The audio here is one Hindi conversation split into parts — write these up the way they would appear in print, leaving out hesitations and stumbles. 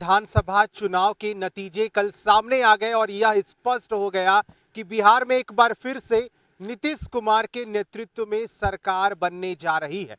विधानसभा चुनाव के नतीजे कल सामने आ गए और यह स्पष्ट हो गया कि बिहार में एक बार फिर से नीतीश कुमार के नेतृत्व में सरकार बनने जा रही है।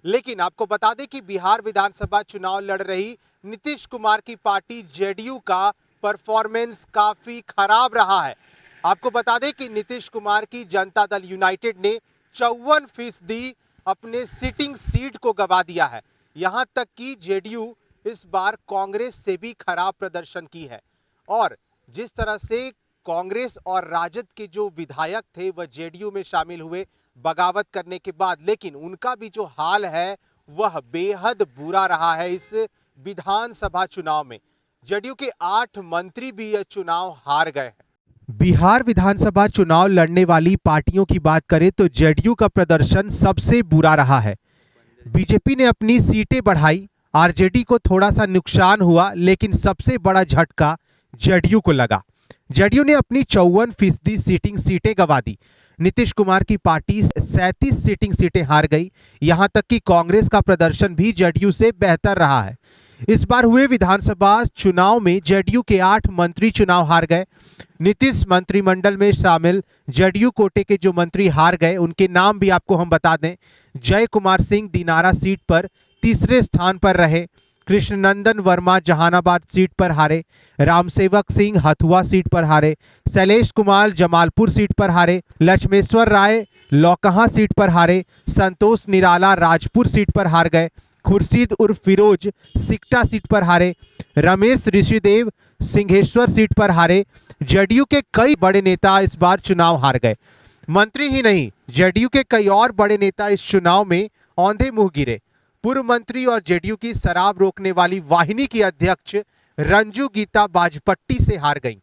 लेकिन आपको बता दें कि बिहार विधानसभा चुनाव लड़ रही नीतीश कुमार की पार्टी जेडीयू का परफॉर्मेंस काफी खराब रहा है। आपको बता दें कि नीतीश कुमार की जनता दल यूनाइटेड ने 54% अपने सिटिंग सीट को गंवा दिया है। यहां तक कि जेडीयू इस बार कांग्रेस से भी खराब प्रदर्शन की है और जिस तरह से कांग्रेस और राजद के जो विधायक थे वह जेडीयू में शामिल हुए बगावत करने के बाद, लेकिन उनका भी जो हाल है वह बेहद बुरा रहा है। इस विधानसभा चुनाव में जेडीयू के 8 मंत्री भी यह चुनाव हार गए हैं। बिहार विधानसभा चुनाव लड़ने वाली पार्टियों की बात करें तो जेडीयू का प्रदर्शन सबसे बुरा रहा है। बीजेपी ने अपनी सीटें बढ़ाई, आरजेडी को थोड़ा सा नुकसान हुआ, लेकिन सबसे बड़ा झटका जेडीयू को लगा। जेडीयू ने अपनी 54% सीटिंग सीटें गंवा दी। नीतीश कुमार की पार्टी 37 सीटिंग सीटें हार गई। यहां तक कि कांग्रेस का प्रदर्शन भी जेडीयू से बेहतर रहा है। इस बार हुए विधानसभा चुनाव में जेडीयू के 8 मंत्री चुनाव हार गए। नीतीश मंत्रिमंडल में शामिल जेडीयू कोटे के जो मंत्री हार गए उनके नाम भी आपको हम बता दें। जय कुमार सिंह दिनारा सीट पर तीसरे स्थान पर रहे, कृष्णनंदन वर्मा जहानाबाद सीट पर हारे, रामसेवक सिंह हथुआ सीट पर हारे, शैलेश कुमार जमालपुर सीट पर हारे, लक्ष्मेश्वर राय लौकहा सीट पर हारे, संतोष निराला राजपुर सीट पर हार गए, खुर्शीद उर्फ फिरोज सिकटा सीट पर हारे, रमेश ऋषिदेव सिंहेश्वर सीट पर हारे। जेडीयू के कई बड़े नेता इस बार चुनाव हार गए। मंत्री ही नहीं, जेडीयू के कई और बड़े नेता इस चुनाव में औंधे मुंह गिरे। पूर्व मंत्री और जेडीयू की शराब रोकने वाली वाहिनी की अध्यक्ष रंजू गीता बाजपट्टी से हार गईं।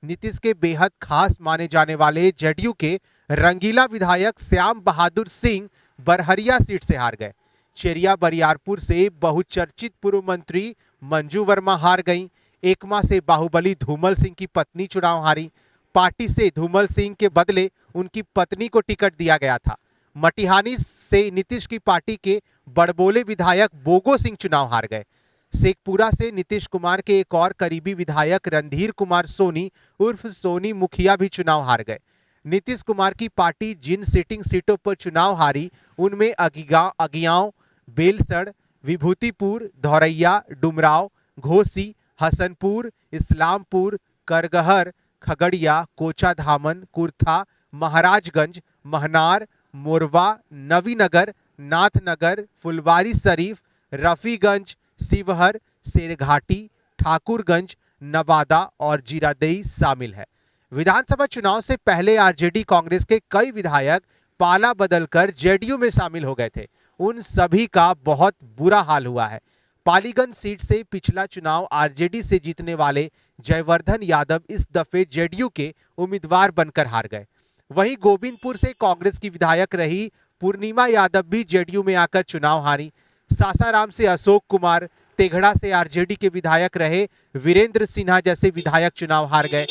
नीतीश के बेहद खास माने जाने वाले जेडीयू के रंगीला विधायक श्याम बहादुर सिंह बरहरिया सीट से हार गए। चेरिया बरियारपुर से बहुचर्चित पूर्व मंत्री मंजू वर्मा हार गईं। एकमा से बाहुबली धूमल सिंह की पत्नी चुनाव हारी। पार्टी से धूमल सिंह के बदले उनकी पत्नी को टिकट दिया गया था। मटिहानी से नीतीश की पार्टी के बड़बोले विधायक बोगो सिंह चुनाव हार गए। शेखपुरा से नीतीश कुमार के एक और करीबी विधायक रणधीर कुमार सोनी उर्फ सोनी मुखिया भी चुनाव हार गए। नीतीश कुमार की पार्टी जिन सिटिंग सीटों पर चुनाव हारी उनमें अगियाओं, बेलसड़, विभूतिपुर, धौरैया, डुमराव, घोसी, हसनपुर, इस्लामपुर, करगहर, खगड़िया, कोचाधामन, कुर्था, महाराजगंज, महनार, मोरवा, नवीनगर, नाथनगर, फुलवारी शरीफ, रफीगंज, शिवहर, शेरघाटी, ठाकुरगंज, नवादा और जीरादेई शामिल है। विधानसभा चुनाव से पहले आरजेडी कांग्रेस के कई विधायक पाला बदलकर जेडीयू में शामिल हो गए थे। उन सभी का बहुत बुरा हाल हुआ है। पालीगंज सीट से पिछला चुनाव आरजेडी से जीतने वाले जयवर्धन यादव इस दफे जेडीयू के उम्मीदवार बनकर हार गए। वहीं गोविंदपुर से कांग्रेस की विधायक रही पूर्णिमा यादव भी जेडीयू में आकर चुनाव हारी। सासाराम से अशोक कुमार, तेघड़ा से आरजेडी के विधायक रहे वीरेंद्र सिन्हा जैसे विधायक चुनाव हार गए।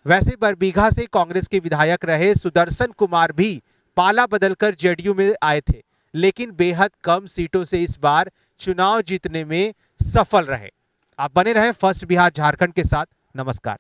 वैसे बरबीघा से कांग्रेस के विधायक रहे सुदर्शन कुमार भी पाला बदलकर जेडीयू में आए थे, लेकिन बेहद कम सीटों से इस बार चुनाव जीतने में सफल रहे। आप बने रहें फर्स्ट बिहार झारखंड के साथ। नमस्कार।